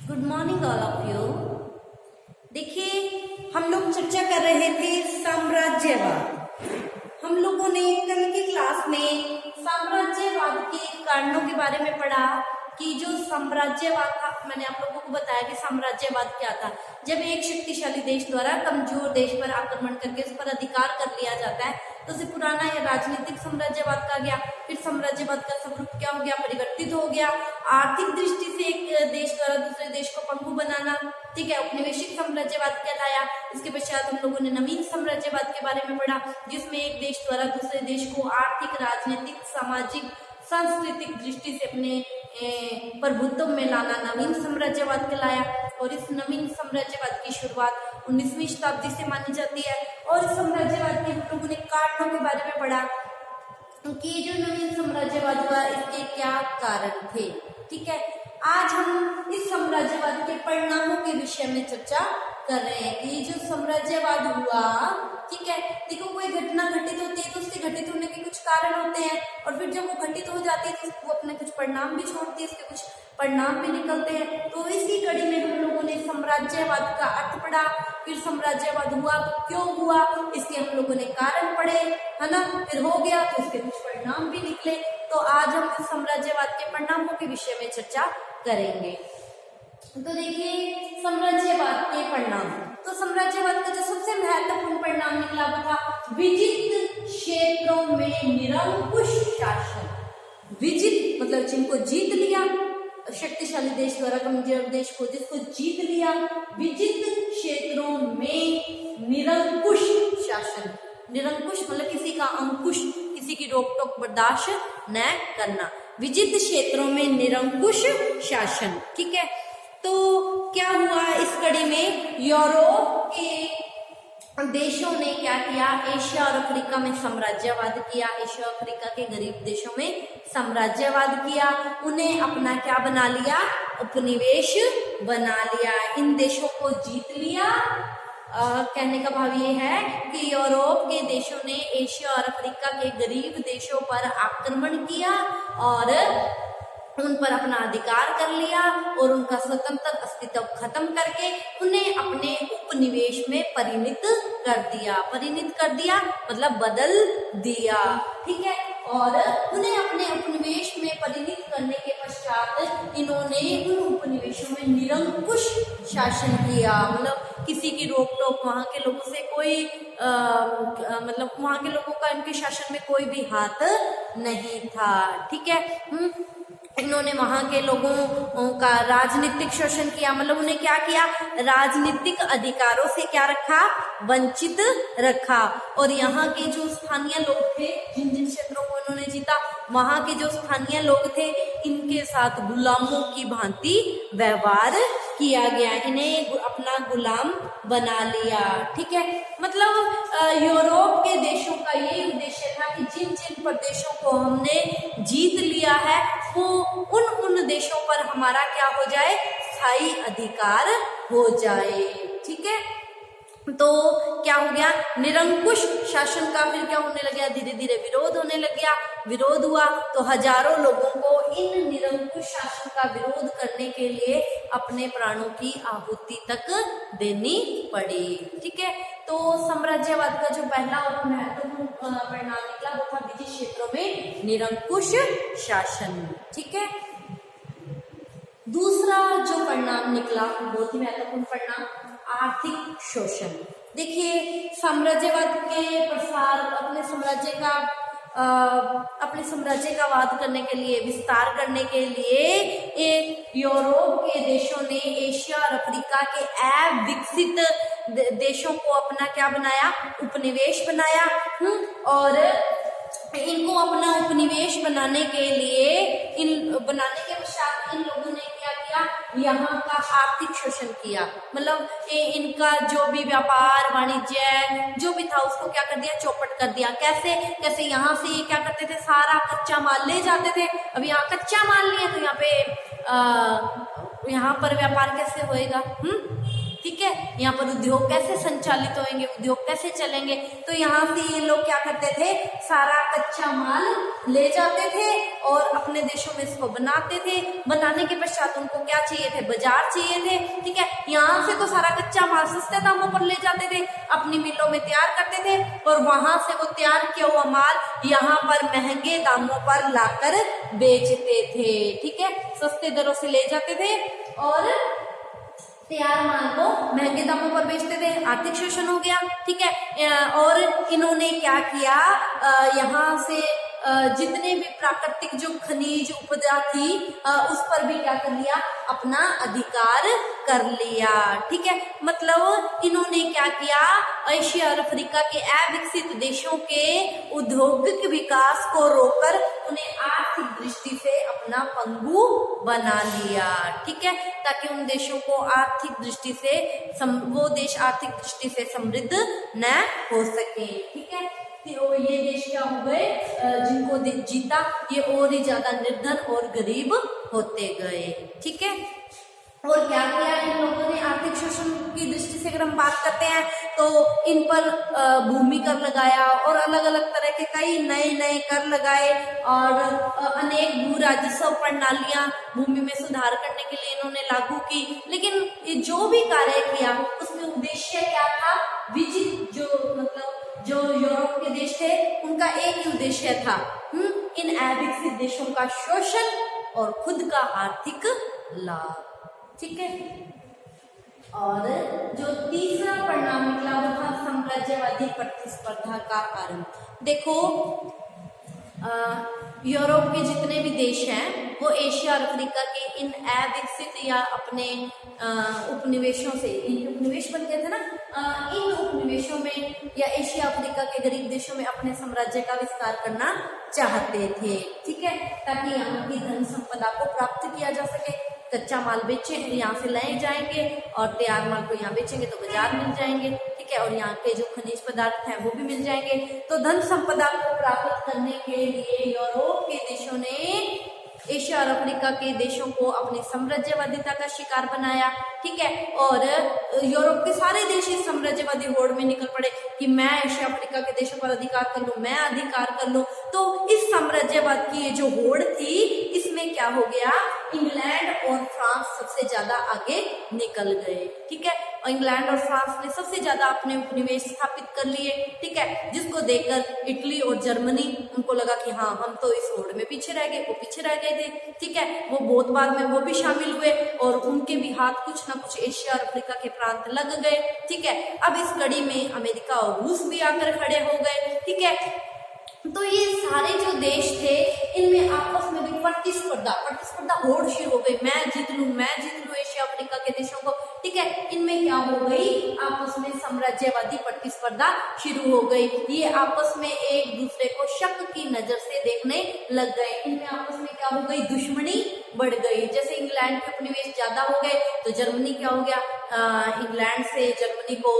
Good morning all of you. देखिए, हम लोग चर्चा कर रहे थे साम्राज्यवाद। हम लोगों ने कल की क्लास में साम्राज्यवाद के कारणों के बारे में पढ़ा कि जो साम्राज्यवाद था, मैंने आप लोगों को बताया कि साम्राज्यवाद क्या था। जब एक शक्तिशाली देश द्वारा कमजोर देश पर आक्रमण करके उस पर अधिकार कर लिया जाता है तो उसे पुराना या राजनीतिक साम्राज्यवाद कहा गया। फिर साम्राज्यवाद का स्वरूप क्या हो गया? परिवर्तित हो गया। आर्थिक दृष्टि से एक देश द्वारा दूसरे देश को पंगु बनाना, ठीक है, औपनिवेशिक साम्राज्यवाद कहलाया। इसके पश्चात हम लोगों ने नवीन साम्राज्यवाद के बारे में पढ़ा, जिसमें एक देश द्वारा दूसरे देश को आर्थिक, राजनीतिक, सामाजिक, सांस्कृतिक दृष्टि से अपने प्रभुत्व में लाना नवीन साम्राज्यवाद कहलाया। और इस नवीन साम्राज्यवाद की शुरुआत 19वीं शताब्दी से मानी जाती है। और इस साम्राज्यवाद के हम लोगों ने कारणों के बारे में पढ़ा कि जो नवीन साम्राज्यवाद हुआ इसके क्या कारण थे। ठीक है, आज हम इस साम्राज्यवाद के परिणामों के विषय में चर्चा कर रहे हैं कि जो साम्राज्यवाद हुआ, ठीक है, देखो कोई घटना घटित होती है तो उसके घटित होने के कुछ कारण होते हैं, और फिर जब वो घटित हो जाती है तो वो अपने कुछ परिणाम भी छोड़ती है, इसके कुछ परिणाम भी निकलते हैं। तो इसी कड़ी में हम लोगों ने साम्राज्यवाद का अर्थ पढ़ा। फिर साम्राज्यवाद हुआ तो क्यों हुआ, इसके हम लोगों ने कारण पढ़े, है ना। फिर हो गया तो इसके कुछ परिणाम भी निकले। तो आज हम इस साम्राज्यवाद के परिणामों के विषय में चर्चा करेंगे। तो देखिए, साम्राज्यवाद के परिणाम। तो साम्राज्यवाद का जो सबसे महत्वपूर्ण परिणाम निकला वो था विजित क्षेत्रों में निरंकुश शासन। विजित मतलब जिनको जीत लिया, शक्तिशाली देश द्वारा कमजोर देश को जिसको जीत लिया। विजित क्षेत्रों में निरंकुश शासन। निरंकुश मतलब किसी का अंकुश, किसी की रोक टोक बर्दाश्त न करना। विजित क्षेत्रों में निरंकुश शासन, ठीक है। तो क्या हुआ इस कड़ी में? यूरोप के देशों ने क्या किया? एशिया और अफ्रीका में साम्राज्यवाद किया। एशिया और अफ्रीका के गरीब देशों में साम्राज्यवाद किया। उन्हें अपना क्या बना लिया? उपनिवेश बना लिया। इन देशों को जीत लिया। कहने का भाव ये है कि यूरोप के देशों ने एशिया और अफ्रीका के गरीब देशों पर आक्रमण किया और उन पर अपना अधिकार कर लिया और उनका स्वतंत्र अस्तित्व खत्म करके उन्हें अपने उपनिवेश में परिणित कर दिया। परिणित कर दिया मतलब बदल दिया, ठीक है। और उन्हें अपने उपनिवेश में परिणित करने के पश्चात इन्होंने उन उपनिवेशों में निरंकुश शासन किया। मतलब किसी की रोक टोक, वहां के लोगों से कोई मतलब वहां के लोगों का इनके शासन में कोई भी हाथ नहीं था, ठीक है। इन्होंने वहां के लोगों का राजनीतिक शोषण किया। मतलब उन्हें क्या किया? राजनीतिक अधिकारों से क्या रखा? वंचित रखा। और यहाँ के जो स्थानीय लोग थे, जिन जिन क्षेत्रों को इन्होंने जीता, वहां के जो स्थानीय लोग थे इनके साथ गुलामों की भांति व्यवहार किया गया। इन्हें अपना गुलाम बना लिया, ठीक है। मतलब यूरोप के देशों का यही उद्देश्य था कि जिन जिन प्रदेशों को हमने जीत लिया है वो उन देशों पर हमारा क्या हो जाए? स्थायी अधिकार हो जाए, ठीक है। तो क्या हो गया? निरंकुश शासन का फिर क्या होने लग गया? धीरे धीरे विरोध होने लग गया। विरोध हुआ तो हजारों लोगों को इन निरंकुश शासन का विरोध करने के लिए अपने प्राणों की आहुति तक देनी पड़ी, ठीक है। तो साम्राज्यवाद का जो पहला और महत्वपूर्ण परिणाम निकला वो था विजित क्षेत्रों में निरंकुश शासन, ठीक है। दूसरा जो परिणाम निकला, बहुत ही महत्वपूर्ण परिणाम, आर्थिक शोषण। देखिए, साम्राज्यवाद के प्रसार, अपने साम्राज्य का वाद करने के लिए, विस्तार करने के लिए यूरोप के देशों ने एशिया और अफ्रीका के अविकसित देशों को अपना क्या बनाया? उपनिवेश बनाया। और इनको अपना उपनिवेश बनाने के पश्चात इन लोगों ने क्या किया? यहाँ का आर्थिक शोषण किया। मतलब इनका जो भी व्यापार वाणिज्य जो भी था उसको क्या कर दिया? चौपट कर दिया। कैसे? कैसे यहाँ से ये क्या करते थे? सारा कच्चा माल ले जाते थे। अब यहाँ कच्चा माल नहीं है तो यहाँ पर व्यापार कैसे होएगा? ठीक है। यहाँ पर उद्योग कैसे संचालित होंगे, उद्योग कैसे चलेंगे, तो यहाँ से ये लोग क्या करते थे, सारा कच्चा माल ले जाते थे और अपने देशों में इसको बनाते थे। बनाने के पश्चात उनको क्या चाहिए थे, बाजार चाहिए थे, ठीक है। यहाँ से तो सारा कच्चा माल सस्ते दामों पर ले जाते थे, अपनी मिलों में तैयार करते थे और वहां से वो तैयार किया हुआ माल यहाँ पर महंगे दामों पर लाकर बेचते थे, ठीक है। सस्ते दरों से ले जाते थे और तैयार माल को महंगे दामों पर बेचते थे। आर्थिक शोषण हो गया, ठीक है। और इन्होंने क्या किया, यहाँ से जितने भी प्राकृतिक जो खनिज उपजा थी उस पर भी क्या कर लिया, अपना अधिकार कर लिया, ठीक है। मतलब इन्होंने क्या किया, एशिया और अफ्रीका के अविकसित देशों के औद्योगिक विकास को रोककर उन्हें आर्थिक दृष्टि से अपना पंगु बना लिया, ठीक है, ताकि उन देशों को आर्थिक दृष्टि से वो देश आर्थिक दृष्टि से समृद्ध न हो सके, ठीक है। तो ये देश क्या हो गए, जिनको जीता ये और ही ज्यादा निर्धन और गरीब होते गए, ठीक है। और क्या किया इन लोगों ने, आर्थिक शोषण की दृष्टि से अगर हम बात करते हैं तो इन पर भूमि कर लगाया और अलग अलग तरह के कई नए नए कर लगाए और अनेक भू राजस्व प्रणालियां भूमि में सुधार करने के लिए इन्होंने लागू की। लेकिन जो भी कार्य किया उसमें उद्देश्य क्या था, विजित जो यूरोप के देश थे उनका एक ही उद्देश्य था, इन अविकसित देशों का शोषण और खुद का आर्थिक लाभ, ठीक है। और जो तीसरा परिणाम निकला वो था साम्राज्यवादी प्रतिस्पर्धा का आरंभ। देखो यूरोप के जितने भी देश हैं वो एशिया और अफ्रीका के इन अविकसित या अपने उपनिवेशों से, उपनिवेश बन गए थे ना, इन उपनिवेशों में या एशिया अफ्रीका के गरीब देशों में अपने साम्राज्य का विस्तार करना चाहते थे, ठीक है, ताकि यहाँ की धन संपदा को प्राप्त किया जा सके। कच्चा माल बेचे यहाँ से लाए जाएंगे और तैयार माल को यहाँ बेचेंगे तो बाजार मिल जाएंगे, ठीक है, और यहाँ के जो खनिज पदार्थ हैं वो भी मिल जाएंगे। तो धन संपदा को प्राप्त करने के लिए यूरोप के देशों ने एशिया और अफ्रीका के देशों को अपनी साम्राज्यवादिता का शिकार बनाया, ठीक है। और यूरोप के सारे देश इस साम्राज्यवादी होड़ में निकल पड़े कि मैं एशिया अफ्रीका के देशों पर अधिकार कर लूं, मैं अधिकार कर लूं। तो इस साम्राज्यवाद की ये जो होड़ थी इसमें क्या हो गया, इंग्लैंड और फ्रांस सबसे ज्यादा आगे निकल गए, ठीक है। और इंग्लैंड और फ्रांस ने सबसे ज्यादा अपने उपनिवेश स्थापित कर लिए, ठीक है, जिसको देखकर इटली और जर्मनी उनको लगा कि हाँ हम तो इस होड़ में पीछे रह गए, वो पीछे रह गए थे, ठीक है। वो बहुत बाद में वो भी शामिल हुए और उनके भी हाथ कुछ ना कुछ एशिया और अफ्रीका के प्रांत लग गए, ठीक है। अब इस कड़ी में अमेरिका और रूस भी आकर खड़े हो गए, ठीक है। तो ये सारे जो देश थे इनमें आपस में भी प्रतिस्पर्धा होड़ शुरू हो गई, मैं जीत लूं एशिया अफ्रीका के देशों को, ठीक है। इनमें क्या हो गई, आपस में साम्राज्यवादी प्रतिस्पर्धा शुरू हो गई। ये आपस में एक दूसरे को शक की नजर से देखने लग गए। इनमें आपस में क्या हो गई, दुश्मनी बढ़ गई। जैसे इंग्लैंड के उपनिवेश ज्यादा हो गए तो जर्मनी क्या हो गया, इंग्लैंड से जर्मनी को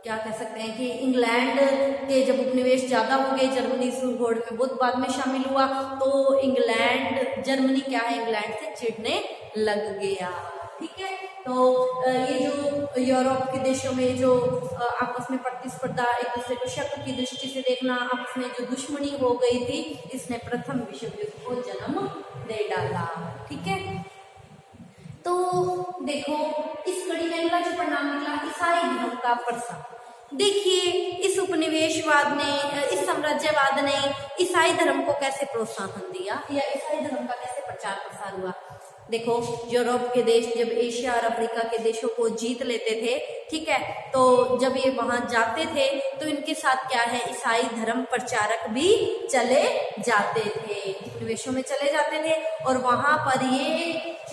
क्या कह सकते हैं कि इंग्लैंड के जब उपनिवेश ज्यादा हो गए, जर्मनी इस होड़ में बहुत बाद में शामिल हुआ, तो जर्मनी क्या है, इंग्लैंड से चिढ़ने लग गया, ठीक है। तो ये जो यूरोप के देशों में जो आपस में प्रतिस्पर्धा, एक दूसरे को शक की दृष्टि से देखना, आपस में जो दुश्मनी हो गई थी, इसने प्रथम विश्व युद्ध को जन्म दे डाला, ठीक है। तो देखो इस कड़ी में अगला जो परिणाम निकला, ईसाई धर्म का प्रसार। देखिए इस उपनिवेशवाद ने, इस साम्राज्यवाद ने ईसाई धर्म को कैसे प्रोत्साहन दिया या ईसाई धर्म का कैसे प्रचार प्रसार हुआ। देखो यूरोप के देश जब एशिया और अफ्रीका के देशों को जीत लेते थे, ठीक है, तो जब ये वहां जाते थे तो इनके साथ क्या है, ईसाई धर्म प्रचारक भी चले जाते थे, उपनिवेशों में चले जाते थे और वहां पर ये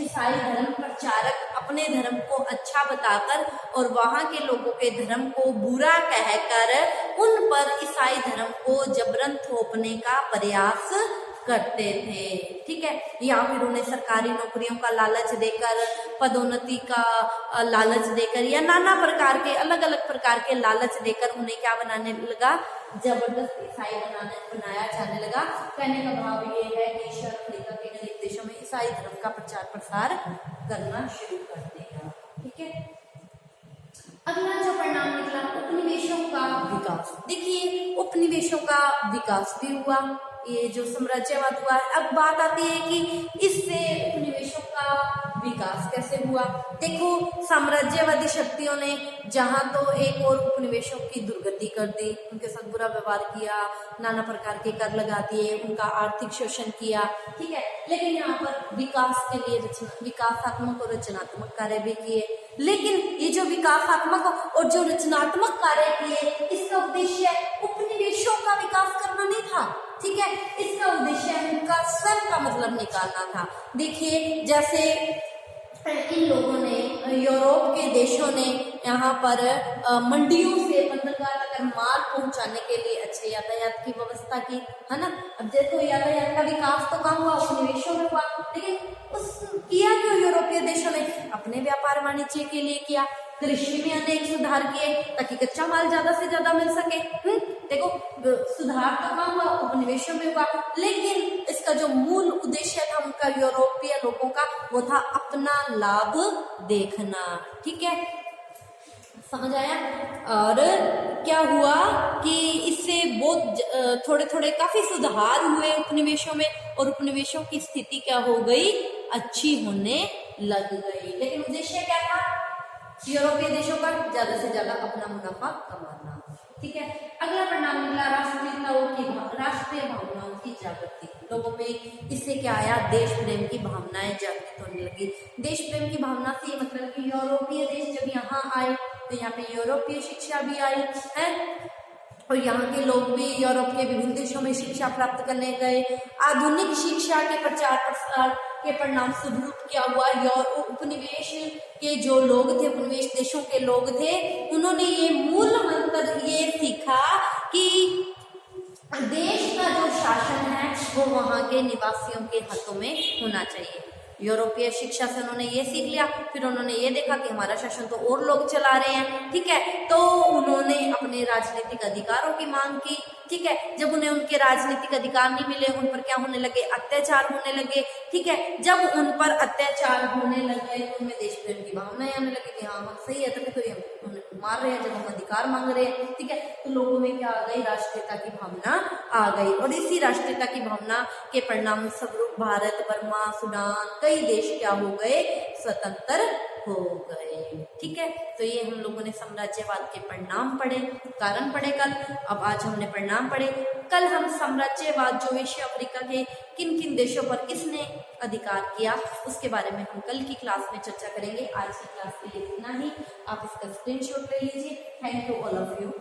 ईसाई धर्म प्रचारक अपने धर्म को अच्छा बताकर और वहां के लोगों के धर्म को बुरा कहकर उन पर ईसाई धर्म को जबरन थोपने का प्रयास करते थे, ठीक है, या फिर उन्हें सरकारी नौकरियों का लालच देकर, पदोन्नति का लालच देकर या नाना प्रकार के अलग अलग प्रकार के लालच देकर उन्हें क्या बनाने लगा, जबरदस्त ईसाई बनाया जाने लगा। कहने का भाव ये है कि एशिया अफ्रीका के गरीब देशों में ईसाई धर्म का प्रचार प्रसार करना शुरू कर देगा। ठीक है, अगला जो परिणाम निकला उपनिवेशों का विकास। देखिए उपनिवेशों का विकास भी हुआ, ये जो साम्राज्यवाद हुआ है। अब बात आती है कि इससे उपनिवेशों का विकास कैसे हुआ। देखो साम्राज्यवादी शक्तियों ने जहां तो एक और उपनिवेशों की दुर्गति कर दी, उनके साथ बुरा व्यवहार किया, नाना प्रकार के कर लगा दिए, उनका आर्थिक शोषण किया। ठीक है, लेकिन यहाँ पर विकास के लिए विकासात्मक और रचनात्मक कार्य भी किए। लेकिन ये जो विकासात्मक और जो रचनात्मक कार्य किए, इसका उद्देश्य उपनिवेशों का विकास करना नहीं था। ठीक है, इसका उद्देश्य उनका स्वयं का मतलब निकालना था। देखिए जैसे इन लोगों ने, यूरोप के देशों ने यहाँ पर मंडियों से बंदरगाह तक माल पहुंचाने के लिए अच्छे यातायात की व्यवस्था की, है ना। अब देखो यातायात का विकास तो कहाँ हुआ, उपनिवेशों में हुआ। लेकिन उस किया क्यों यूरोपीय देशों ने, अपने व्यापार वाणिज्य के लिए किया। कृषि में अनेक सुधार किए ताकि कच्चा माल ज्यादा से ज्यादा मिल सके। देखो सुधार तो कहाँ हुआ, उपनिवेशों में हुआ। लेकिन इसका जो मूल उद्देश्य था उनका, यूरोपीय लोगों का, वो था अपना लाभ देखना। ठीक है, समझ आया। और क्या हुआ कि इससे बहुत थोड़े थोड़े काफी सुधार हुए उपनिवेशों में, और उपनिवेशों की स्थिति क्या हो गई, अच्छी होने लग गई। लेकिन उद्देश्य क्या था यूरोपीय देशों का, ज्यादा से ज्यादा अपना मुनाफा कमाना। ठीक है, अगला परिणाम निकला राष्ट्रीय भावनाओं की जागृति। लोगों में इससे क्या आया, देश प्रेम की भावनाएं जागृत होने लगी। देश प्रेम की भावना से मतलब कि यूरोपीय देश जब यहाँ आए तो यहाँ पे यूरोपीय शिक्षा भी आई है, और यहाँ के लोग भी यूरोप के विभिन्न देशों में शिक्षा प्राप्त करने गए। आधुनिक शिक्षा के प्रचार प्रसार के परिणाम स्वरूप क्या हुआ, उपनिवेश के जो लोग थे, उपनिवेश देशों के लोग थे, उन्होंने ये मूल मंत्र ये सीखा कि देश का जो शासन है वो वहाँ के निवासियों के हाथों में होना चाहिए। यूरोपीय शिक्षा से उन्होंने ये सीख लिया, फिर उन्होंने ये देखा कि हमारा शासन तो और लोग चला रहे हैं। ठीक है, तो उन्होंने अपने राजनीतिक अधिकारों की मांग की। ठीक है, जब उन्हें उनके राजनीतिक अधिकार नहीं मिले, उन पर क्या होने लगे, अत्याचार होने लगे। ठीक है, जब उन पर अत्याचार होने लगे तो उनमें देश प्रेम की भावनाएं आने लगी कि हाँ हम सही है, तभी तो ये मार रहे हैं जब हम अधिकार मांग रहे हैं। ठीक है, तो लोगों में क्या आ गई, राष्ट्रीयता की भावना आ गई, और इसी राष्ट्रीयता की भावना के परिणाम स्वरूप भारत, बर्मा, सूडान, कई देश क्या हो गए, स्वतंत्र हो गए। ठीक है, तो ये हम लोगों ने साम्राज्यवाद के परिणाम पढ़े, कारण पढ़े कल। अब आज हमने परिणाम पढ़े। कल हम साम्राज्यवाद जो एशिया अफ्रीका के किन किन देशों पर किसने अधिकार किया उसके बारे में हम कल की क्लास में चर्चा करेंगे। आज की क्लास के लिए इतना ही। आप इसका स्क्रीनशॉट ले लीजिए। Thank you all of you.